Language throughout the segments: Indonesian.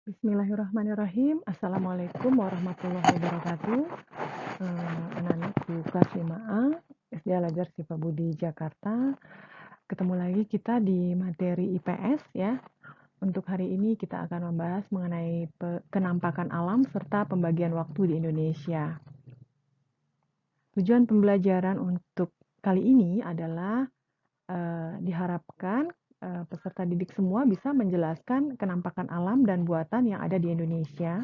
Bismillahirrahmanirrahim. Assalamualaikum warahmatullahi wabarakatuh. Anak-anakku kelas 5A, SD Al-Azhar Sifa Budi Jakarta. Ketemu lagi kita di materi IPS ya. Untuk hari ini kita akan membahas mengenai kenampakan alam serta pembagian waktu di Indonesia. Tujuan pembelajaran untuk kali ini adalah diharapkan peserta didik semua bisa menjelaskan kenampakan alam dan buatan yang ada di Indonesia,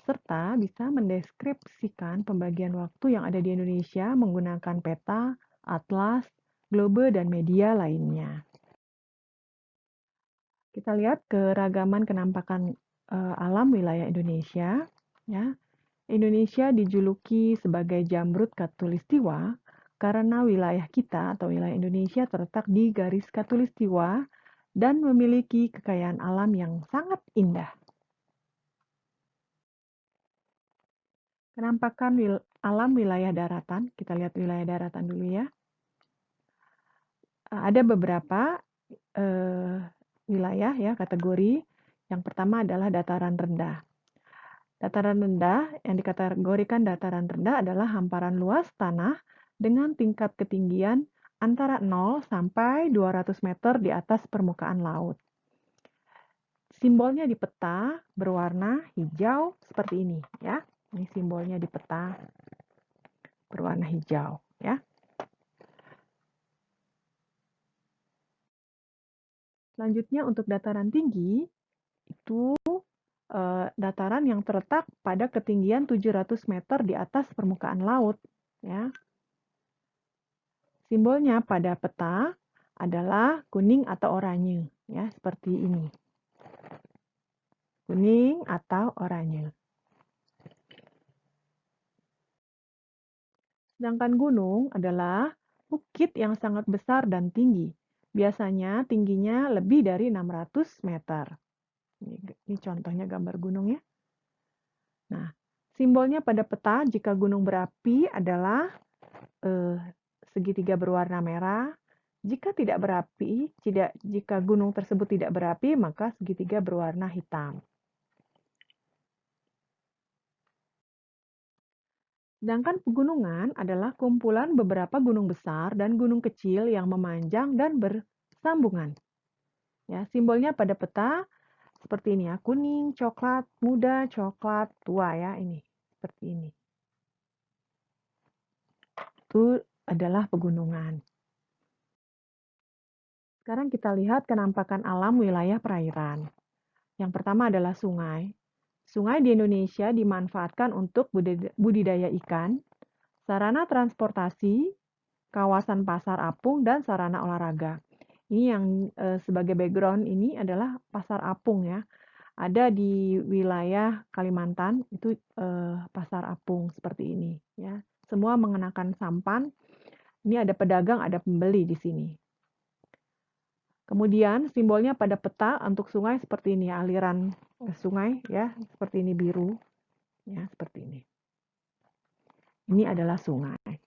serta bisa mendeskripsikan pembagian waktu yang ada di Indonesia menggunakan peta, atlas, globe, dan media lainnya. Kita lihat keragaman kenampakan alam wilayah Indonesia. Ya. Indonesia dijuluki sebagai jamrut Katulistiwa karena wilayah kita atau wilayah Indonesia terletak di garis Katulistiwa dan memiliki kekayaan alam yang sangat indah. Kenampakan alam wilayah daratan, kita lihat wilayah daratan dulu ya. Ada beberapa wilayah ya, kategori. Yang pertama adalah dataran rendah. Dataran rendah yang dikategorikan dataran rendah adalah hamparan luas tanah dengan tingkat ketinggian antara 0 sampai 200 meter di atas permukaan laut. Simbolnya di peta berwarna hijau seperti ini ya. Ini simbolnya di peta berwarna hijau ya. Selanjutnya untuk dataran tinggi itu dataran yang terletak pada ketinggian 700 meter di atas permukaan laut ya. Simbolnya pada peta adalah kuning atau oranye, ya, seperti ini. Kuning atau oranye. Sedangkan gunung adalah bukit yang sangat besar dan tinggi. Biasanya tingginya lebih dari 600 meter. Ini contohnya gambar gunung ya. Nah, simbolnya pada peta jika gunung berapi adalah segitiga berwarna merah. Jika tidak berapi, jika gunung tersebut tidak berapi, maka segitiga berwarna hitam. Sedangkan pegunungan adalah kumpulan beberapa gunung besar dan gunung kecil yang memanjang dan bersambungan. Ya, simbolnya pada peta seperti ini ya, kuning, coklat, muda, coklat, tua ya, ini seperti ini. Itu adalah pegunungan. Sekarang kita lihat kenampakan alam wilayah perairan. Yang pertama adalah sungai. Sungai di Indonesia dimanfaatkan untuk budidaya ikan, sarana transportasi, kawasan pasar apung, dan sarana olahraga. Ini yang sebagai background ini adalah pasar apung ya. Ada di wilayah Kalimantan itu pasar apung seperti ini ya. Semua mengenakan sampan. Ini ada pedagang, ada pembeli di sini. Kemudian simbolnya pada peta untuk sungai seperti ini, aliran sungai ya, seperti ini biru. Ya, seperti ini. Ini adalah sungai.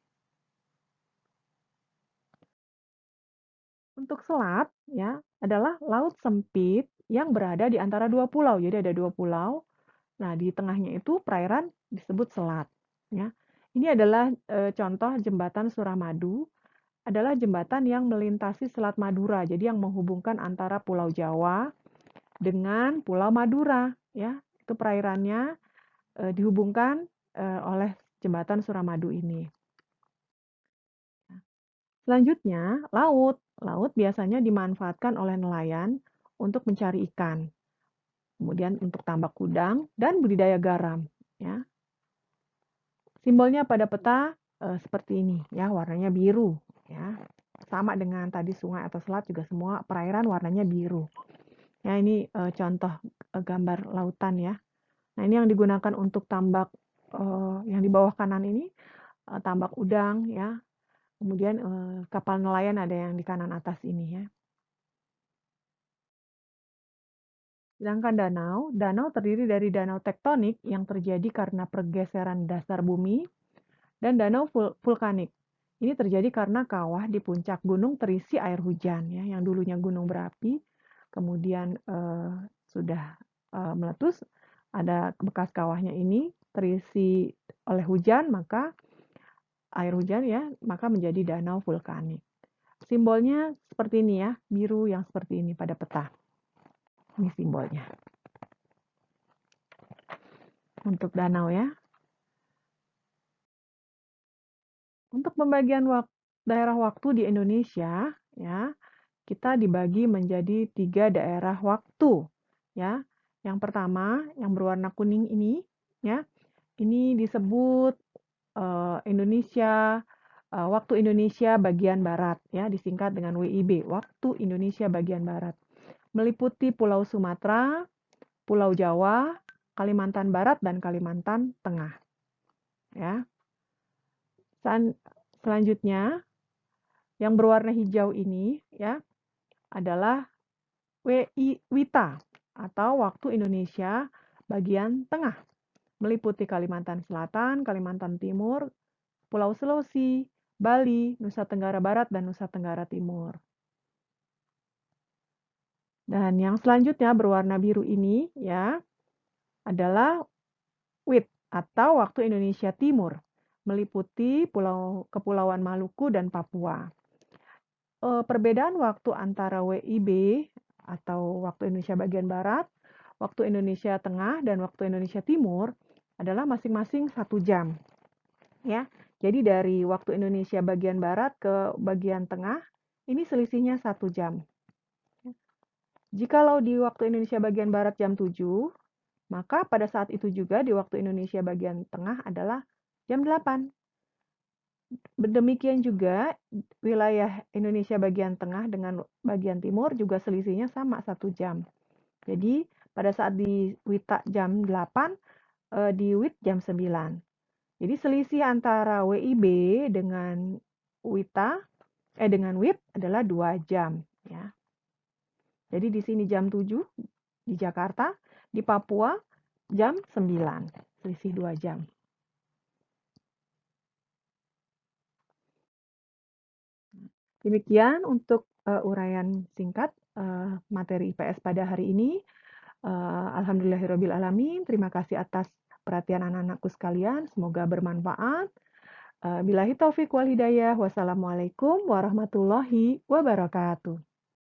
Untuk selat ya, adalah laut sempit yang berada di antara dua pulau. Jadi ada dua pulau. Nah, di tengahnya itu perairan disebut selat ya. Ini adalah contoh jembatan Suramadu, adalah jembatan yang melintasi Selat Madura. Jadi yang menghubungkan antara Pulau Jawa dengan Pulau Madura ya. Itu perairannya dihubungkan oleh jembatan Suramadu ini. Selanjutnya, laut. Laut biasanya dimanfaatkan oleh nelayan untuk mencari ikan. Kemudian untuk tambak udang dan budidaya garam, ya. Simbolnya pada peta seperti ini, ya, warnanya biru, ya. Sama dengan tadi sungai atau selat juga semua perairan warnanya biru. Ya, ini contoh gambar lautan ya. Nah, ini yang digunakan untuk tambak yang di bawah kanan ini tambak udang ya. Kemudian kapal nelayan ada yang di kanan atas ini ya. Sedangkan danau terdiri dari danau tektonik yang terjadi karena pergeseran dasar bumi dan danau vulkanik. Ini terjadi karena kawah di puncak gunung terisi air hujan ya, yang dulunya gunung berapi, kemudian sudah meletus, ada bekas kawahnya ini terisi oleh hujan, maka air hujan ya, maka menjadi danau vulkanik. Simbolnya seperti ini ya, biru yang seperti ini pada peta. Ini simbolnya. Untuk danau ya. Untuk pembagian daerah waktu di Indonesia, ya, kita dibagi menjadi 3 daerah waktu, ya. Yang pertama, yang berwarna kuning ini, ya, ini disebut Indonesia, waktu Indonesia bagian barat, ya, disingkat dengan WIB, waktu Indonesia bagian barat. Meliputi Pulau Sumatera, Pulau Jawa, Kalimantan Barat, dan Kalimantan Tengah. Ya. Selanjutnya, yang berwarna hijau ini ya adalah WITA atau waktu Indonesia bagian tengah, meliputi Kalimantan Selatan, Kalimantan Timur, Pulau Sulawesi, Bali, Nusa Tenggara Barat, dan Nusa Tenggara Timur. Dan yang selanjutnya berwarna biru ini ya adalah WIT atau waktu Indonesia Timur, meliputi Kepulauan Maluku dan Papua. Perbedaan waktu antara WIB atau waktu Indonesia bagian barat, waktu Indonesia tengah, dan waktu Indonesia timur adalah masing-masing 1 jam. Ya, jadi dari waktu Indonesia bagian barat ke bagian tengah, ini selisihnya 1 jam. Jikalau di waktu Indonesia bagian barat jam 7, maka pada saat itu juga di waktu Indonesia bagian tengah adalah jam 8. Demikian juga wilayah Indonesia bagian tengah dengan bagian timur juga selisihnya sama 1 jam. Jadi pada saat di WITA jam 8, di WIT jam 9. Jadi selisih antara WIB dengan dengan WIT adalah 2 jam ya. Jadi di sini jam 7 di Jakarta, di Papua jam 9, selisih 2 jam. Demikian untuk uraian singkat materi IPS pada hari ini. Alhamdulillahirabbil alamin. Terima kasih atas perhatian anak-anakku sekalian. Semoga bermanfaat. Billahi taufik wal hidayah. Wassalamualaikum warahmatullahi wabarakatuh.